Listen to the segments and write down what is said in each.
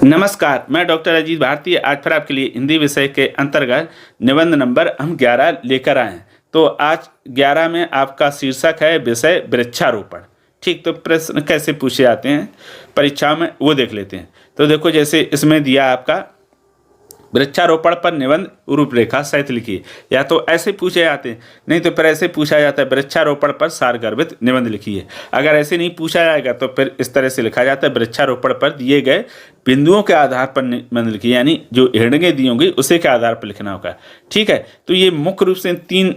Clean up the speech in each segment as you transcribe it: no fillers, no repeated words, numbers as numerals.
नमस्कार, मैं डॉक्टर अजीत भारती आज फिर आपके लिए हिंदी विषय के अंतर्गत निबंध नंबर हम 11 लेकर आए हैं। तो आज 11 में आपका शीर्षक है विषय वृक्षारोपण। ठीक, तो प्रश्न कैसे पूछे जाते हैं परीक्षा में वो देख लेते हैं। तो देखो, जैसे इसमें दिया आपका वृक्षारोपण पर निबंध रूपरेखा सहित लिखिए। या तो ऐसे पूछे जाते हैं, नहीं तो फिर ऐसे पूछा जाता है वृक्षारोपण पर सारगर्भित निबंध लिखिए। अगर ऐसे नहीं पूछा जाएगा तो फिर इस तरह से लिखा जाता है वृक्षारोपण पर दिए गए बिंदुओं के आधार पर निबंध लिखिए, यानी जो हेडिंगें दी होंगी उसी के आधार पर लिखना होगा। ठीक है, तो ये मुख्य रूप से 3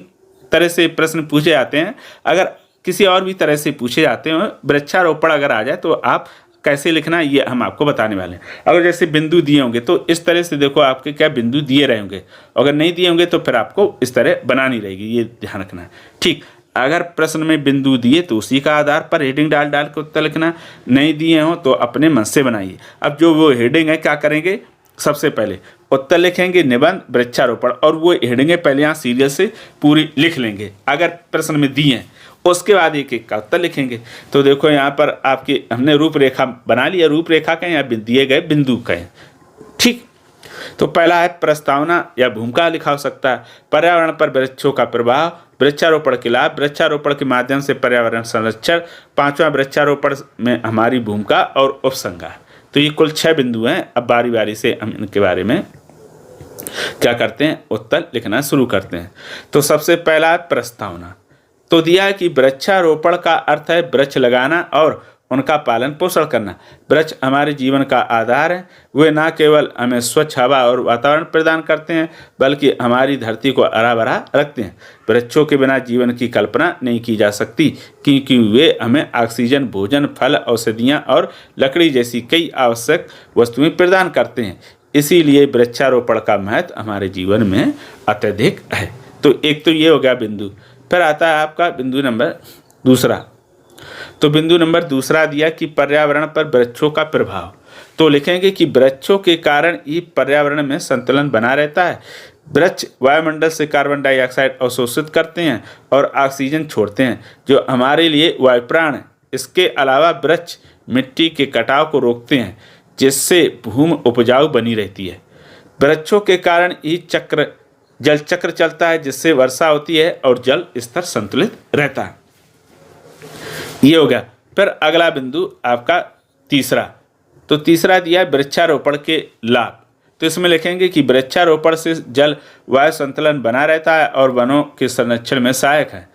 तरह से प्रश्न पूछे जाते हैं। अगर किसी और भी तरह से पूछे जाते हैं वृक्षारोपण अगर आ जाए तो आप कैसे लिखना है ये हम आपको बताने वाले हैं। अगर जैसे बिंदु दिए होंगे तो इस तरह से देखो आपके क्या बिंदु दिए रहे होंगे, अगर नहीं दिए होंगे तो फिर आपको इस तरह बनानी रहेगी, ये ध्यान रखना है। ठीक, अगर प्रश्न में बिंदु दिए तो उसी का आधार पर हेडिंग डाल के उत्तर लिखना, नहीं दिए हो तो अपने मन से बनाइए। अब जो वो हेडिंग है क्या करेंगे, सबसे पहले उत्तर लिखेंगे निबंध वृक्षारोपण और वो हेडिंगें पहले यहाँ सीरियल से पूरी लिख लेंगे अगर प्रश्न में दिए हैं, उसके बाद एक एक का उत्तर लिखेंगे। तो देखो यहाँ पर आपकी हमने रूपरेखा बना लिया, रूपरेखा का यहाँ दिए गए बिंदु का है। ठीक, तो पहला है प्रस्तावना या भूमिका लिखा हो सकता है, पर्यावरण पर वृक्षों का प्रभाव, वृक्षारोपण के लाभ, वृक्षारोपण के माध्यम से पर्यावरण संरक्षण, 5वां वृक्षारोपण में हमारी भूमिका और उपसंहार। तो ये कुल 6 बिंदु हैं। अब बारी बारी से हम इनके बारे में क्या करते हैं, उत्तर लिखना शुरू करते हैं। तो सबसे पहला है प्रस्तावना। तो दिया है कि वृक्षारोपण का अर्थ है वृक्ष लगाना और उनका पालन पोषण करना। वृक्ष हमारे जीवन का आधार है। वे न केवल हमें स्वच्छ हवा और वातावरण प्रदान करते हैं बल्कि हमारी धरती को हरा भरा रखते हैं। वृक्षों के बिना जीवन की कल्पना नहीं की जा सकती क्योंकि वे हमें ऑक्सीजन, भोजन, फल, औषधियाँ और लकड़ी जैसी कई आवश्यक वस्तुएं प्रदान करते हैं। इसीलिए वृक्षारोपण का महत्व हमारे जीवन में अत्यधिक है। तो एक तो ये हो गया बिंदु। फिर आता है आपका बिंदु नंबर दूसरा। तो बिंदु नंबर दूसरा दिया कि पर्यावरण पर वृक्षों का प्रभाव। तो लिखेंगे कि वृक्षों के कारण ही पर्यावरण में संतुलन बना रहता है। वृक्ष वायुमंडल से कार्बन डाइऑक्साइड अवशोषित करते हैं और ऑक्सीजन छोड़ते हैं जो हमारे लिए वायुप्राण है। इसके अलावा वृक्ष मिट्टी के कटाव को रोकते हैं जिससे भूमि उपजाऊ बनी रहती है। वृक्षों के कारण ही जल चक्र चलता है जिससे वर्षा होती है और जल स्तर संतुलित रहता है। ये हो गया। फिर अगला बिंदु आपका तीसरा। तो तीसरा दिया है वृक्षारोपण के लाभ। तो इसमें लिखेंगे कि वृक्षारोपण से जल वायु संतुलन बना रहता है और वनों के संरक्षण में सहायक है।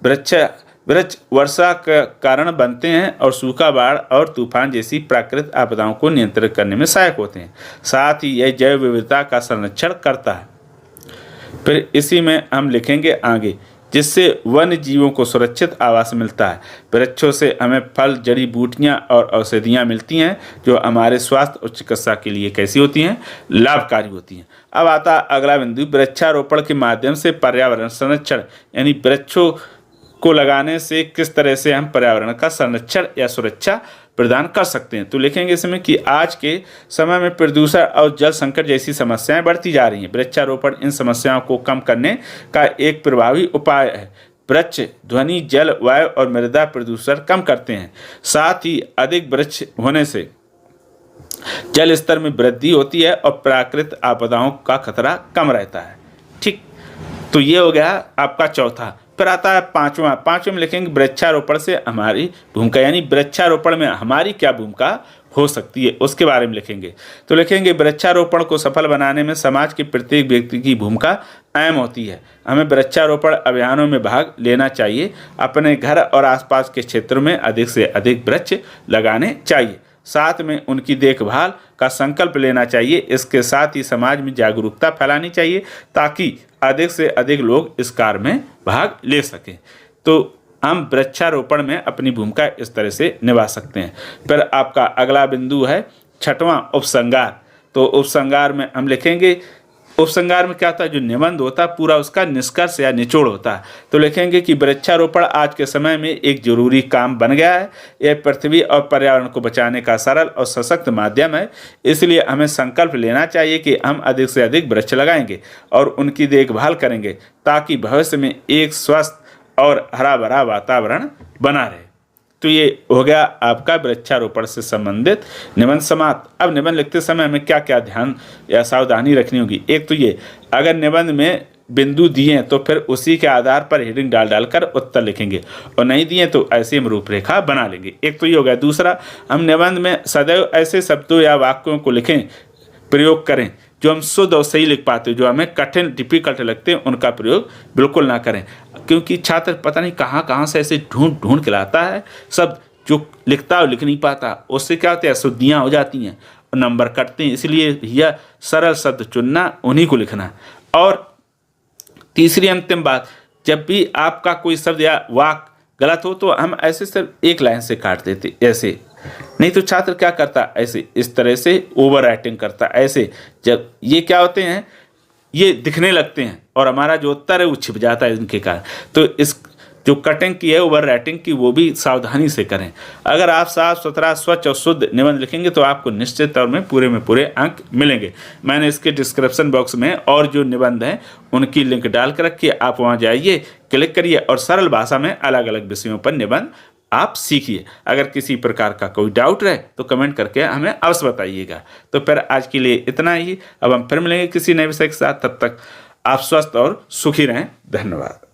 वृक्ष वर्षा का कारण बनते हैं और सूखा, बाढ़ और तूफान जैसी प्राकृतिक आपदाओं को नियंत्रित करने में सहायक होते हैं। साथ ही यह जैव विविधता का संरक्षण करता है। फिर इसी में हम लिखेंगे आगे, जिससे वन्य जीवों को सुरक्षित आवास मिलता है। वृक्षों से हमें फल, जड़ी बूटियाँ और औषधियाँ मिलती हैं जो हमारे स्वास्थ्य और चिकित्सा के लिए कैसी होती हैं, लाभकारी होती हैं। अब आता अगला बिंदु, वृक्षारोपण के माध्यम से पर्यावरण संरक्षण, यानी वृक्षों को लगाने से किस तरह से हम पर्यावरण का संरक्षण या सुरक्षा प्रदान कर सकते हैं। तो लिखेंगे इसमें कि आज के समय में प्रदूषण और जल संकट जैसी समस्याएं बढ़ती जा रही हैं। वृक्षारोपण इन समस्याओं को कम करने का एक प्रभावी उपाय है। वृक्ष ध्वनि, जल, वायु और मृदा प्रदूषण कम करते हैं। साथ ही अधिक वृक्ष होने से जल स्तर में वृद्धि होती है और प्राकृतिक आपदाओं का खतरा कम रहता है। ठीक, तो ये हो गया आपका चौथा। फिर आता है पांचवें में लिखेंगे वृक्षारोपण से हमारी भूमिका, यानी वृक्षारोपण में हमारी क्या भूमिका हो सकती है उसके बारे में लिखेंगे। तो लिखेंगे वृक्षारोपण को सफल बनाने में समाज के प्रत्येक व्यक्ति की भूमिका अहम होती है। हमें वृक्षारोपण अभियानों में भाग लेना चाहिए। अपने घर और आसपास के क्षेत्रों में अधिक से अधिक वृक्ष लगाने चाहिए। साथ में उनकी देखभाल का संकल्प लेना चाहिए। इसके साथ ही समाज में जागरूकता फैलानी चाहिए ताकि अधिक से अधिक लोग इस कार्य में भाग ले सकें। तो हम वृक्षारोपण में अपनी भूमिका इस तरह से निभा सकते हैं। फिर आपका अगला बिंदु है 6वां, उपसंहार। तो उपसंहार में हम लिखेंगे, उपसंहार में क्या होता है, जो निबंध होता है पूरा उसका निष्कर्ष या निचोड़ होता है। तो लिखेंगे कि वृक्षारोपण आज के समय में एक जरूरी काम बन गया है। यह पृथ्वी और पर्यावरण को बचाने का सरल और सशक्त माध्यम है। इसलिए हमें संकल्प लेना चाहिए कि हम अधिक से अधिक वृक्ष लगाएंगे और उनकी देखभाल करेंगे ताकि भविष्य में एक स्वस्थ और हरा भरा वातावरण बना रहे। तो ये हो गया आपका वृक्षारोपण से संबंधित निबंध समाप्त। अब निबंध लिखते समय हमें क्या क्या ध्यान या सावधानी रखनी होगी। एक तो ये, अगर निबंध में बिंदु दिए हैं तो फिर उसी के आधार पर हेडिंग डालकर उत्तर लिखेंगे, और नहीं दिए तो ऐसे हम रूपरेखा बना लेंगे। एक तो ये हो गया। दूसरा, हम निबंध में सदैव ऐसे शब्दों या वाक्यों को लिखें, प्रयोग करें जो हम शुद्ध और सही लिख पाते, जो हमें कठिन डिफिकल्ट लगते हैं उनका प्रयोग बिल्कुल ना करें, क्योंकि छात्र पता नहीं कहाँ कहाँ से ऐसे ढूंढ के लाता है शब्द, जो लिखता और लिख नहीं पाता। उससे क्या होता है, अशुद्धियाँ हो जाती हैं और नंबर कटते हैं। इसलिए भैया सरल शब्द चुनना, उन्हीं को लिखना। और तीसरी अंतिम बात, जब भी आपका कोई शब्द या वाक्य गलत हो तो हम ऐसे सिर्फ एक लाइन से काट देते, ऐसे नहीं तो छात्र क्या करता, ऐसे इस तरह से ओवर राइटिंग करता, ऐसे। जब ये क्या होते हैं, ये दिखने लगते हैं और हमारा जो उत्तर है वो छिप जाता है इनके कारण। तो इस जो कटिंग की है, ओवर राइटिंग की, वो भी सावधानी से करें। अगर आप साफ सुथरा, स्वच्छ और शुद्ध निबंध लिखेंगे तो आपको निश्चित तौर में पूरे अंक मिलेंगे। मैंने इसके डिस्क्रिप्शन बॉक्स में और जो निबंध हैं उनकी लिंक डाल कर रखी है, आप वहाँ जाइए, क्लिक करिए और सरल भाषा में अलग अलग विषयों पर निबंध आप सीखिए। अगर किसी प्रकार का कोई डाउट रहे तो कमेंट करके हमें अवश्य बताइएगा। तो फिर आज के लिए इतना ही। अब हम फिर मिलेंगे किसी नए विषय के साथ। तब तक आप स्वस्थ और सुखी रहें। धन्यवाद।